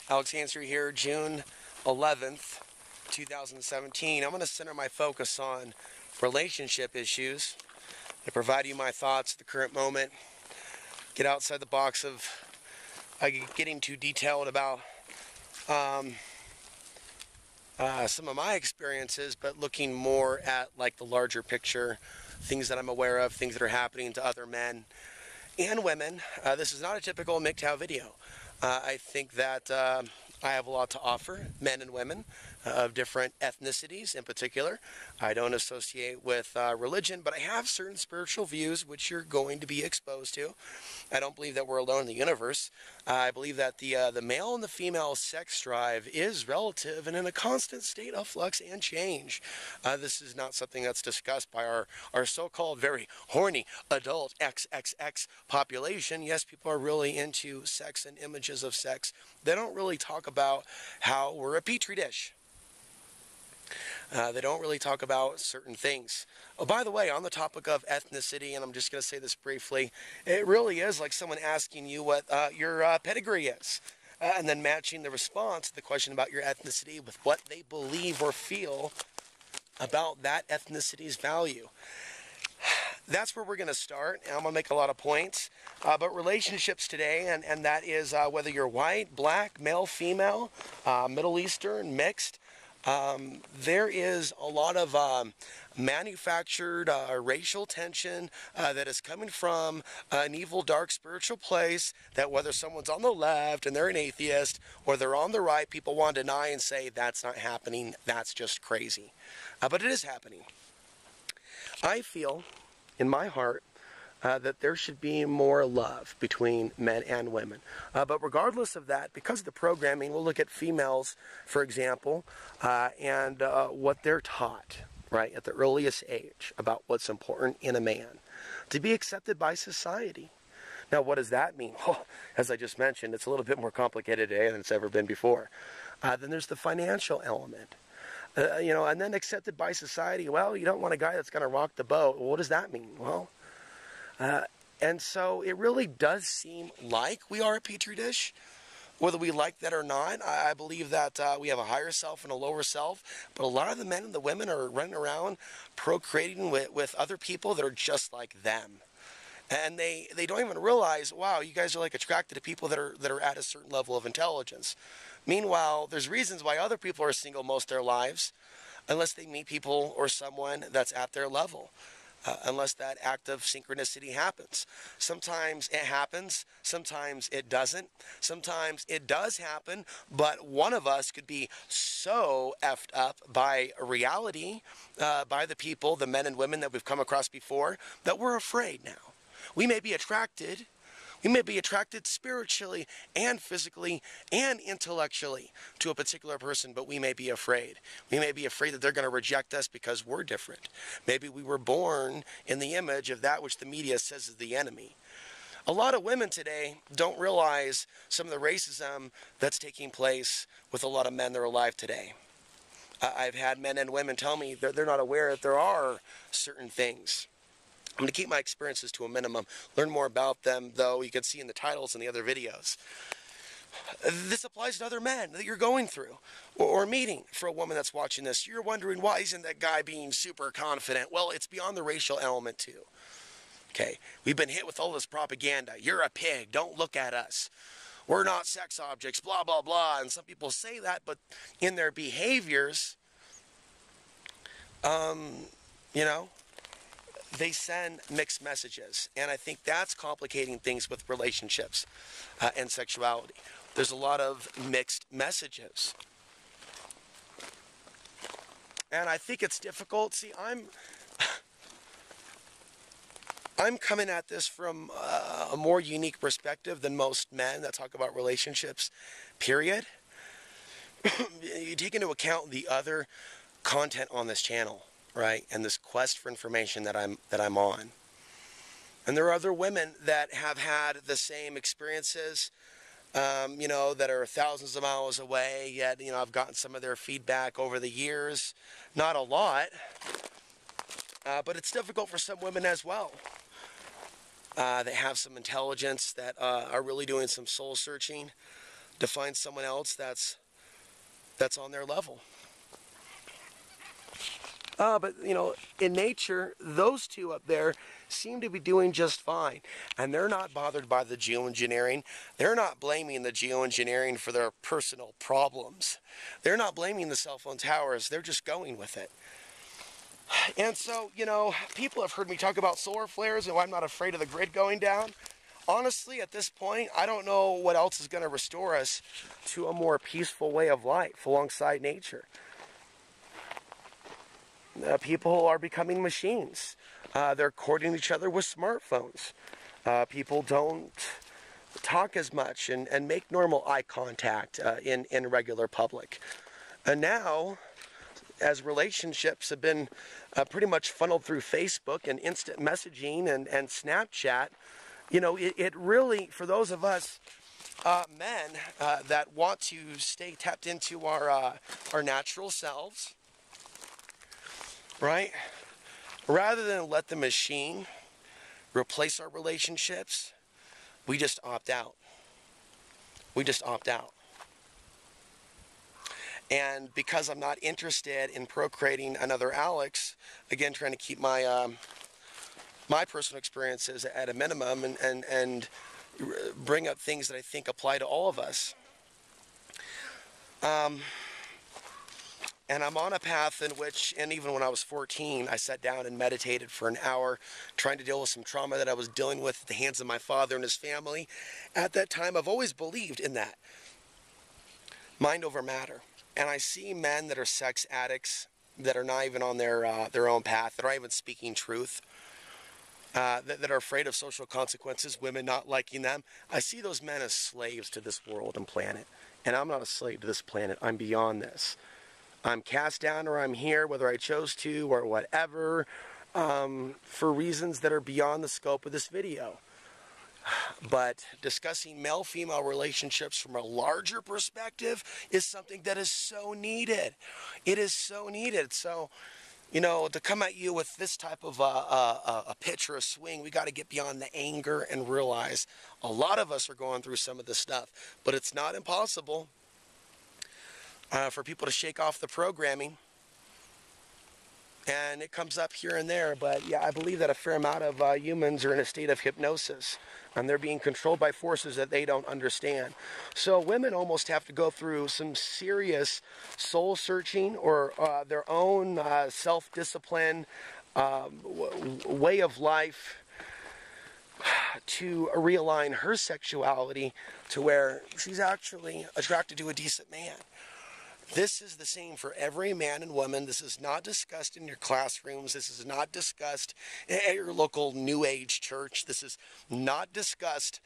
Ansary here, June 11th, 2017. I'm going to center my focus on relationship issues and provide you my thoughts at the current moment. Get outside the box of getting too detailed about some of my experiences, but looking more at like the larger picture, things that I'm aware of, things that are happening to other men and women. This is not a typical MGTOW video. I think that I have a lot to offer, men and women of different ethnicities in particular. I don't associate with religion, but I have certain spiritual views which you're going to be exposed to. I don't believe that we're alone in the universe. I believe that the male and the female sex drive is relative and in a constant state of flux and change. This is not something that's discussed by our so-called very horny adult XXX population. Yes, people are really into sex and images of sex. They don't really talk about how we're a petri dish. They don't really talk about certain things. Oh, by the way, on the topic of ethnicity, and I'm just going to say this briefly, it really is like someone asking you what your pedigree is, and then matching the response to the question about your ethnicity with what they believe or feel about that ethnicity's value. That's where we're going to start, and I'm going to make a lot of points. But relationships today, and that is whether you're white, black, male, female, Middle Eastern, mixed, there is a lot of manufactured racial tension that is coming from an evil, dark spiritual place, that whether someone's on the left and they're an atheist, or they're on the right, people want to deny and say, that's not happening, that's just crazy. But it is happening. I feel in my heart that there should be more love between men and women. But regardless of that, because of the programming, we'll look at females, for example, and what they're taught, right, at the earliest age about what's important in a man. To be accepted by society. Now, what does that mean? Well, as I just mentioned, it's a little bit more complicated today than it's ever been before. Then there's the financial element. And then accepted by society. Well, you don't want a guy that's going to rock the boat. Well, what does that mean? Well, and so it really does seem like we are a petri dish, whether we like that or not. I believe that we have a higher self and a lower self, but a lot of the men and the women are running around procreating with other people that are just like them. And they don't even realize, wow, you guys are like attracted to people that are at a certain level of intelligence. Meanwhile, there's reasons why other people are single most of their lives, unless they meet people or someone that's at their level. Unless that act of synchronicity happens. Sometimes it happens, sometimes it doesn't. Sometimes it does happen, but one of us could be so effed up by reality, by the people, the men and women that we've come across before, that we're afraid now. We may be attracted. We may be attracted spiritually and physically and intellectually to a particular person, but we may be afraid. We may be afraid that they're going to reject us because we're different. Maybe we were born in the image of that which the media says is the enemy. A lot of women today don't realize some of the racism that's taking place with a lot of men that are alive today. I've had men and women tell me that they're not aware that there are certain things. I'm going to keep my experiences to a minimum. Learn more about them, though, you can see in the titles and the other videos. This applies to other men that you're going through or meeting. For a woman that's watching this, you're wondering, why isn't that guy being super confident? Well, it's beyond the racial element, too. Okay, we've been hit with all this propaganda. You're a pig. Don't look at us. We're not sex objects, blah, blah, blah. And some people say that, but in their behaviors, they send mixed messages, and I think that's complicating things with relationships and sexuality. There's a lot of mixed messages, and I think it's difficult. See, I'm coming at this from a more unique perspective than most men that talk about relationships, period. You take into account the other content on this channel, right, and this quest for information that I'm on. And there are other women that have had the same experiences, that are thousands of miles away, yet, I've gotten some of their feedback over the years. Not a lot, but it's difficult for some women as well. That have some intelligence, that are really doing some soul searching, to find someone else that's on their level. But, in nature, those two up there seem to be doing just fine. And they're not bothered by the geoengineering. They're not blaming the geoengineering for their personal problems. They're not blaming the cell phone towers. They're just going with it. And so, people have heard me talk about solar flares and why I'm not afraid of the grid going down. Honestly, at this point, I don't know what else is going to restore us to a more peaceful way of life alongside nature. People are becoming machines. They're courting each other with smartphones. People don't talk as much and make normal eye contact in regular public. And now, as relationships have been pretty much funneled through Facebook and instant messaging and Snapchat, it really, for those of us men that want to stay tapped into our natural selves, right? Rather than let the machine replace our relationships, we just opt out. We just opt out. And because I'm not interested in procreating another Alex, again, trying to keep my my personal experiences at a minimum and bring up things that I think apply to all of us. And I'm on a path in which, and even when I was 14, I sat down and meditated for an hour, trying to deal with some trauma that I was dealing with at the hands of my father and his family. At that time, I've always believed in that. Mind over matter. And I see men that are sex addicts, that are not even on their own path, that aren't even speaking truth, that are afraid of social consequences, women not liking them. I see those men as slaves to this world and planet. And I'm not a slave to this planet. I'm beyond this. I'm cast down or I'm here, whether I chose to or whatever, for reasons that are beyond the scope of this video. But discussing male-female relationships from a larger perspective is something that is so needed. It is so needed. So, to come at you with this type of a pitch or a swing, we got to get beyond the anger and realize a lot of us are going through some of this stuff. But it's not impossible for people to shake off the programming. And it comes up here and there, but yeah, I believe that a fair amount of humans are in a state of hypnosis, and they're being controlled by forces that they don't understand. So women almost have to go through some serious soul searching or their own self-discipline, way of life to realign her sexuality to where she's actually attracted to a decent man. This is the same for every man and woman. This is not discussed in your classrooms. This is not discussed at your local New Age church. This is not discussed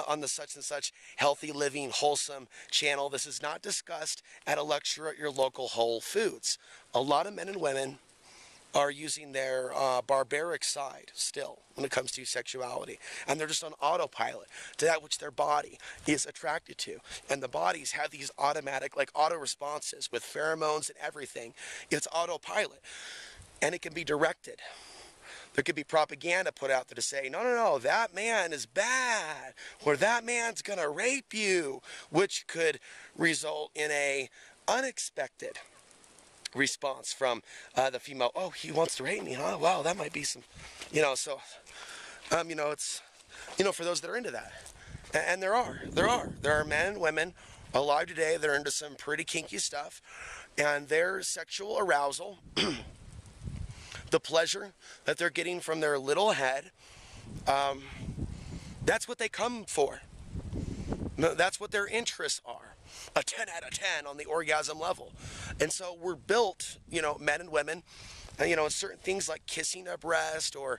on the such and such healthy living, wholesome channel. This is not discussed at a lecture at your local Whole Foods. A lot of men and women are using their barbaric side still when it comes to sexuality. And they're just on autopilot to that which their body is attracted to. And the bodies have these automatic, like auto responses with pheromones and everything. It's autopilot. And it can be directed. There could be propaganda put out there to say, no, that man is bad. Or that man's going to rape you. Which could result in a unexpected response from the female. Oh, he wants to rape me, huh? Wow, that might be some, so, it's, for those that are into that. And there are men and women alive today that are into some pretty kinky stuff, and their sexual arousal, the pleasure that they're getting from their little head, that's what they come for. That's what their interests are. A 10 out of 10 on the orgasm level. And so we're built, men and women, certain things like kissing a breast or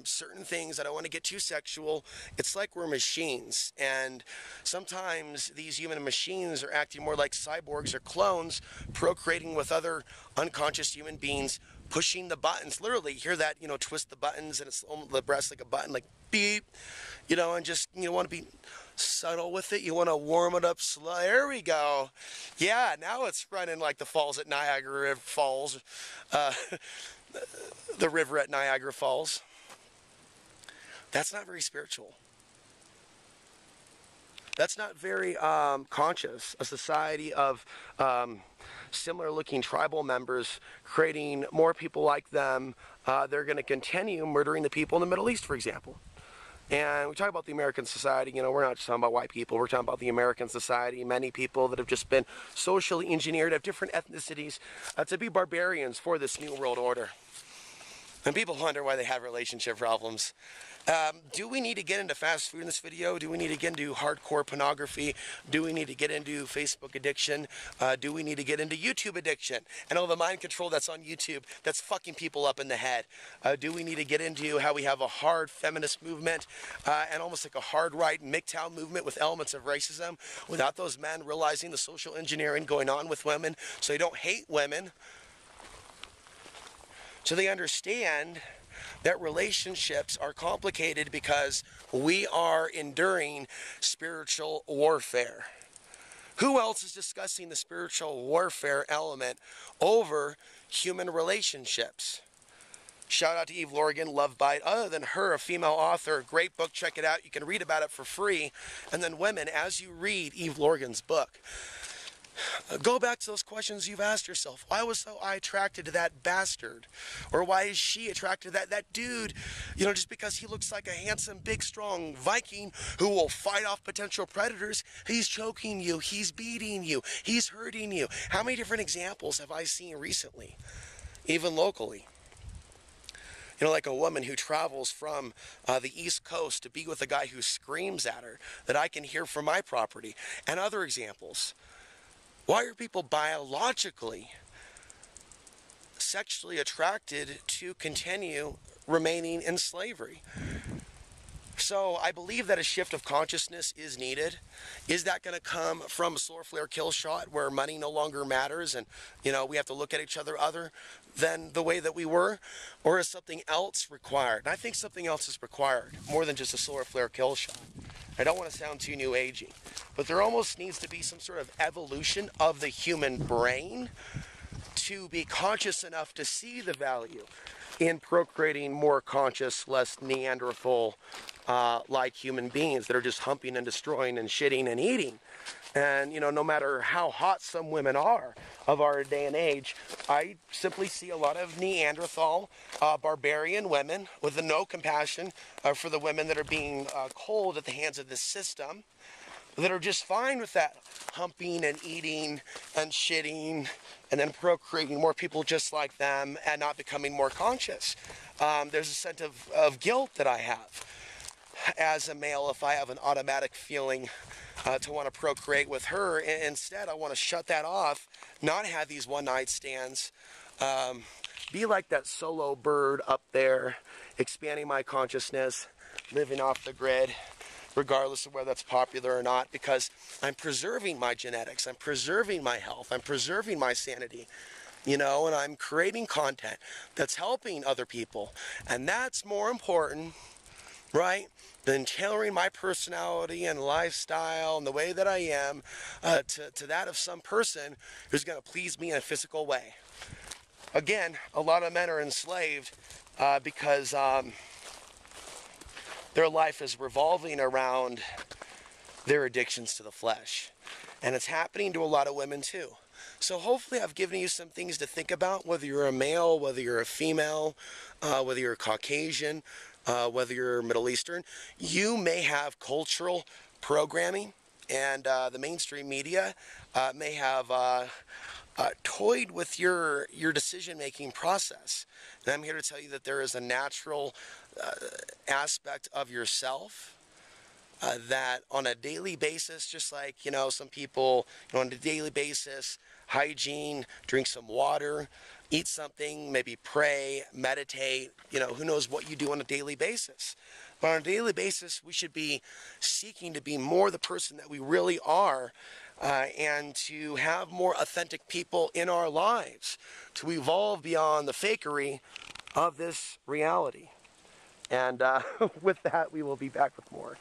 certain things, I don't want to get too sexual. It's like we're machines. And sometimes these human machines are acting more like cyborgs or clones, procreating with other unconscious human beings, pushing the buttons. Literally, you hear that, twist the buttons and it's the breast like a button, like beep, and just, want to be subtle with it. You want to warm it up slow. There we go. Yeah, now it's running like the falls at Niagara Falls, the river at Niagara Falls. That's not very spiritual. That's not very conscious. A society of similar looking tribal members creating more people like them, they're going to continue murdering the people in the Middle East, for example. And we talk about the American society, you know, we're not just talking about white people, we're talking about the American society, many people that have just been socially engineered of different ethnicities to be barbarians for this new world order. And people wonder why they have relationship problems. Do we need to get into fast food in this video? Do we need to get into hardcore pornography? Do we need to get into Facebook addiction? Do we need to get into YouTube addiction and all the mind control that's on YouTube that's fucking people up in the head? Do we need to get into how we have a hard feminist movement and almost like a hard right MGTOW movement with elements of racism without those men realizing the social engineering going on with women so they don't hate women? So they understand that relationships are complicated because we are enduring spiritual warfare. Who else is discussing the spiritual warfare element over human relationships? Shout out to Eve Lorgen, Love Bite. Other than her, a female author, great book, check it out. You can read about it for free. And then women, as you read Eve Lorgen's book, go back to those questions you've asked yourself. Why was I attracted to that bastard? Or why is she attracted to that dude? You know, just because he looks like a handsome, big, strong Viking who will fight off potential predators, he's choking you, he's beating you, he's hurting you. How many different examples have I seen recently, even locally? You know, like a woman who travels from the East Coast to be with a guy who screams at her that I can hear from my property, and other examples. Why are people biologically sexually attracted to continue remaining in slavery? So I believe that a shift of consciousness is needed. Is that going to come from a solar flare kill shot where money no longer matters and, you know, we have to look at each other other than the way that we were? Or is something else required? And I think something else is required, more than just a solar flare kill shot. I don't want to sound too new agey, but there almost needs to be some sort of evolution of the human brain to be conscious enough to see the value in procreating more conscious, less Neanderthal like human beings that are just humping and destroying and shitting and eating. And, you know, no matter how hot some women are of our day and age, I simply see a lot of Neanderthal, barbarian women with no compassion for the women that are being cold at the hands of this system, that are just fine with that humping and eating and shitting and then procreating more people just like them and not becoming more conscious. There's a sense of guilt that I have as a male if I have an automatic feeling to want to procreate with her. Instead, I want to shut that off, not have these one-night stands, be like that solo bird up there, expanding my consciousness, living off the grid, regardless of whether that's popular or not, because I'm preserving my genetics, I'm preserving my health, I'm preserving my sanity, you know, and I'm creating content that's helping other people. And that's more important, right, than tailoring my personality and lifestyle and the way that I am to that of some person who's going to please me in a physical way. Again, a lot of men are enslaved because their life is revolving around their addictions to the flesh. And it's happening to a lot of women too. So hopefully I've given you some things to think about, whether you're a male, whether you're a female, whether you're Caucasian, whether you're Middle Eastern. You may have cultural programming, and the mainstream media may have toyed with your decision-making process. And I'm here to tell you that there is a natural aspect of yourself that on a daily basis, just like, you know, some people, you know, on a daily basis, hygiene, drink some water, eat something, maybe pray, meditate, you know, who knows what you do on a daily basis. But on a daily basis, we should be seeking to be more the person that we really are, and to have more authentic people in our lives, to evolve beyond the fakery of this reality. And with that, we will be back with more.